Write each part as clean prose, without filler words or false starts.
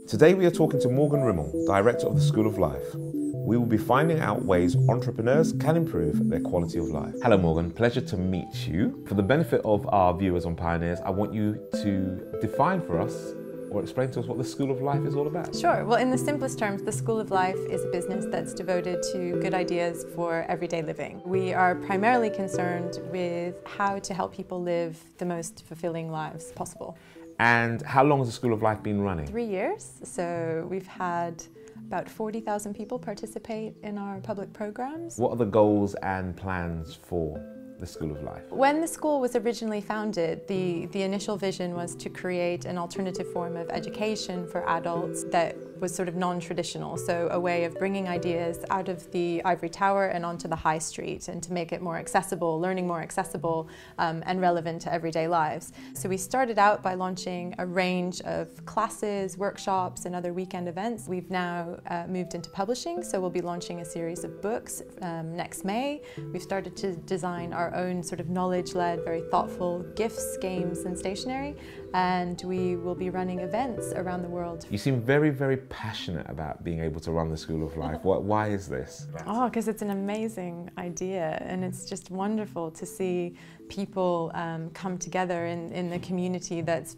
Today we are talking to Morgwn Rimel, Director of the School of Life. We will be finding out ways entrepreneurs can improve their quality of life. Hello Morgwn, pleasure to meet you. For the benefit of our viewers on Pioneers, I want you to define for us or explain to us what the School of Life is all about. Sure. Well, in the simplest terms, the School of Life is a business that's devoted to good ideas for everyday living. We are primarily concerned with how to help people live the most fulfilling lives possible. And how long has the School of Life been running? 3 years. So we've had about 40,000 people participate in our public programs. What are the goals and plans for the School of Life? When the school was originally founded, the initial vision was to create an alternative form of education for adults that was sort of non-traditional, so a way of bringing ideas out of the ivory tower and onto the high street, and to make it more accessible, learning more accessible and relevant to everyday lives. So we started out by launching a range of classes, workshops and other weekend events. We've now moved into publishing, so we'll be launching a series of books next May. We've started to design our own sort of knowledge-led, very thoughtful gifts, games and stationery, and we will be running events around the world. You seem very, very passionate about being able to run the School of Life. Why is this? Oh, because it's an amazing idea, and it's just wonderful to see people come together in the community that's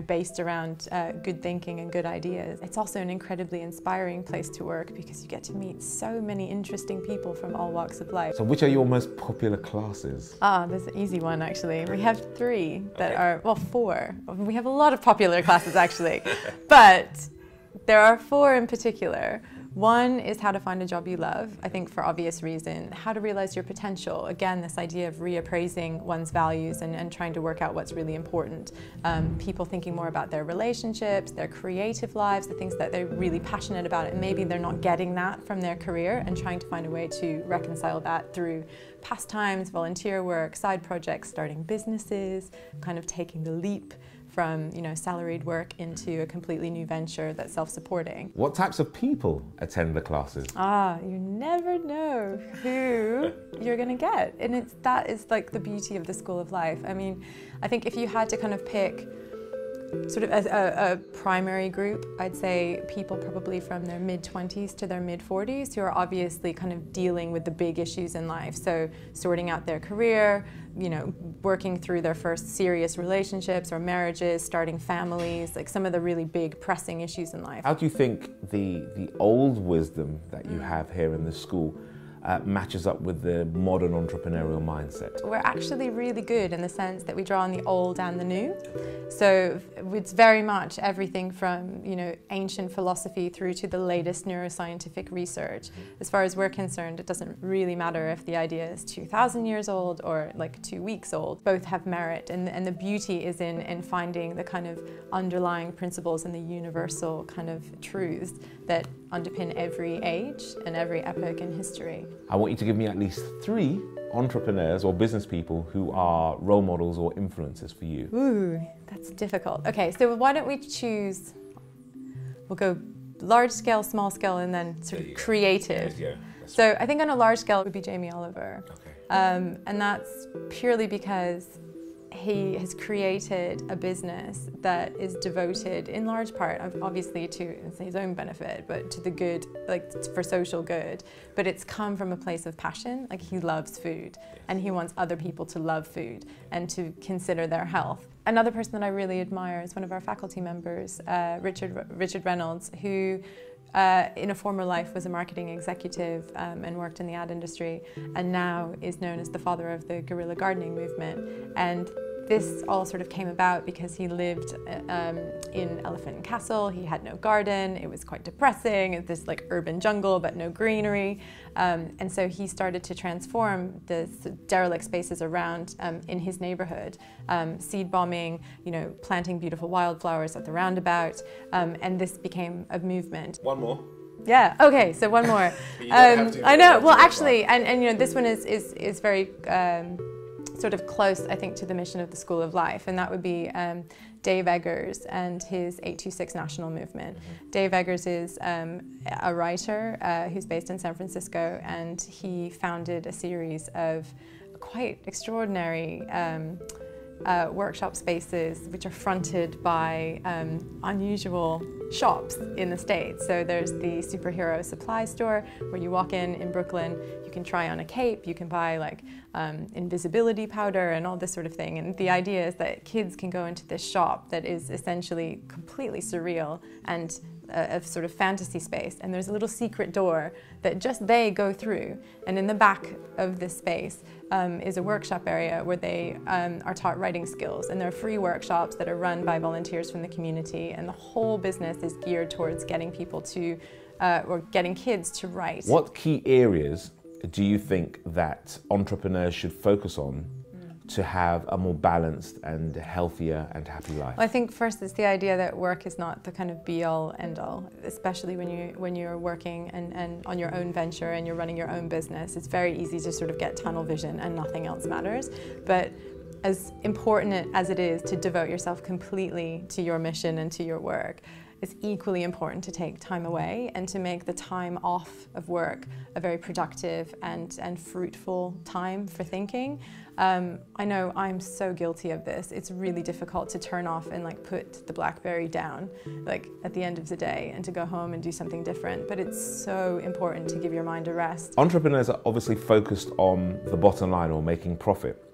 based around good thinking and good ideas. It's also an incredibly inspiring place to work because you get to meet so many interesting people from all walks of life. So which are your most popular classes? There's an easy one actually. We have 3 that are, well, 4. We have a lot of popular classes actually, but there are 4 in particular. One is how to find a job you love, I think for obvious reason. How to realize your potential. Again, this idea of reappraising one's values and trying to work out what's really important. People thinking more about their relationships, their creative lives, the things that they're really passionate about, and maybe they're not getting that from their career, and trying to find a way to reconcile that through pastimes, volunteer work, side projects, starting businesses, kind of taking the leap from salaried work into a completely new venture that's self-supporting. What types of people attend the classes? You never know who you're going to get, and that is like the beauty of the School of Life. I mean, I think if you had to kind of pick sort of as a primary group, I'd say people probably from their mid-20s to their mid-40s who are obviously kind of dealing with the big issues in life. So sorting out their career, working through their first serious relationships or marriages, starting families, like some of the really big pressing issues in life. How do you think the old wisdom that you have here in the school matches up with the modern entrepreneurial mindset? We're actually really good in the sense that we draw on the old and the new. So it's very much everything from ancient philosophy through to the latest neuroscientific research. As far as we're concerned, it doesn't really matter if the idea is 2,000 years old or like 2 weeks old. Both have merit, and the beauty is in finding the kind of underlying principles and the universal kind of truths that underpin every age and every epoch in history. I want you to give me at least 3 entrepreneurs or business people who are role models or influencers for you. Ooh, that's difficult. Okay, so why don't we choose, we'll go large scale, small scale, and then sort of creative. Yeah. So I think on a large scale it would be Jamie Oliver. Okay. And that's purely because he has created a business that is devoted in large part, obviously to his own benefit, but to the good, like for social good. But it's come from a place of passion. Like, he loves food, and he wants other people to love food and to consider their health. Another person that I really admire is one of our faculty members, Richard Reynolds, who in a former life was a marketing executive and worked in the ad industry, and now is known as the father of the guerrilla gardening movement. And this all sort of came about because he lived in Elephant and Castle. He had no garden. It was quite depressing. It's this like urban jungle but no greenery. And so he started to transform the derelict spaces around in his neighborhood, seed bombing, planting beautiful wildflowers at the roundabout, and this became a movement. One more. Yeah. Okay. So one more. I know. Well, actually, and this one is very sort of close, I think, to the mission of the School of Life, and that would be Dave Eggers and his 826 National Movement. Dave Eggers is a writer who's based in San Francisco, and he founded a series of quite extraordinary workshop spaces which are fronted by unusual shops in the States. So there's the superhero supply store where you walk in Brooklyn, you can try on a cape, you can buy like invisibility powder and all this sort of thing. And the idea is that kids can go into this shop that is essentially completely surreal and a sort of fantasy space, and there's a little secret door that just they go through, and in the back of this space is a workshop area where they are taught writing skills, and they're free workshops that are run by volunteers from the community, and the whole business is geared towards getting people to or getting kids to write. What key areas do you think that entrepreneurs should focus on to have a more balanced and healthier and happy life? Well, I think first it's the idea that work is not the kind of be-all, end-all, especially when you're working and on your own venture and you're running your own business. It's very easy to sort of get tunnel vision and nothing else matters. But as important as it is to devote yourself completely to your mission and to your work, it's equally important to take time away and to make the time off of work a very productive and fruitful time for thinking. I know I'm so guilty of this. It's really difficult to turn off and like put the BlackBerry down like at the end of the day and to go home and do something different, but it's so important to give your mind a rest. Entrepreneurs are obviously focused on the bottom line or making profit.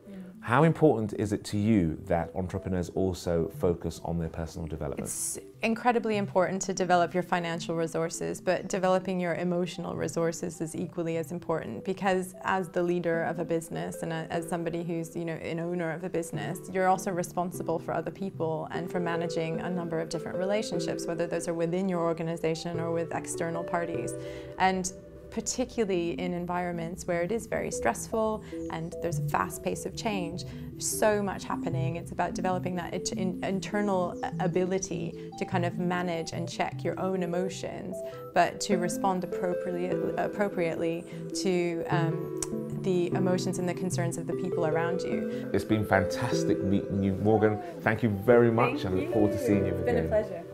How important is it to you that entrepreneurs also focus on their personal development? It's incredibly important to develop your financial resources, but developing your emotional resources is equally as important, because as the leader of a business and as somebody who's, you know, an owner of a business, you're also responsible for other people and for managing a number of different relationships, whether those are within your organization or with external parties. And particularly in environments where it is very stressful and there's a fast pace of change, there's so much happening. It's about developing that internal ability to kind of manage and check your own emotions, but to respond appropriately to the emotions and the concerns of the people around you. It's been fantastic meeting you, Morgwn. Thank you very much. I look forward to seeing you again. It's been a pleasure.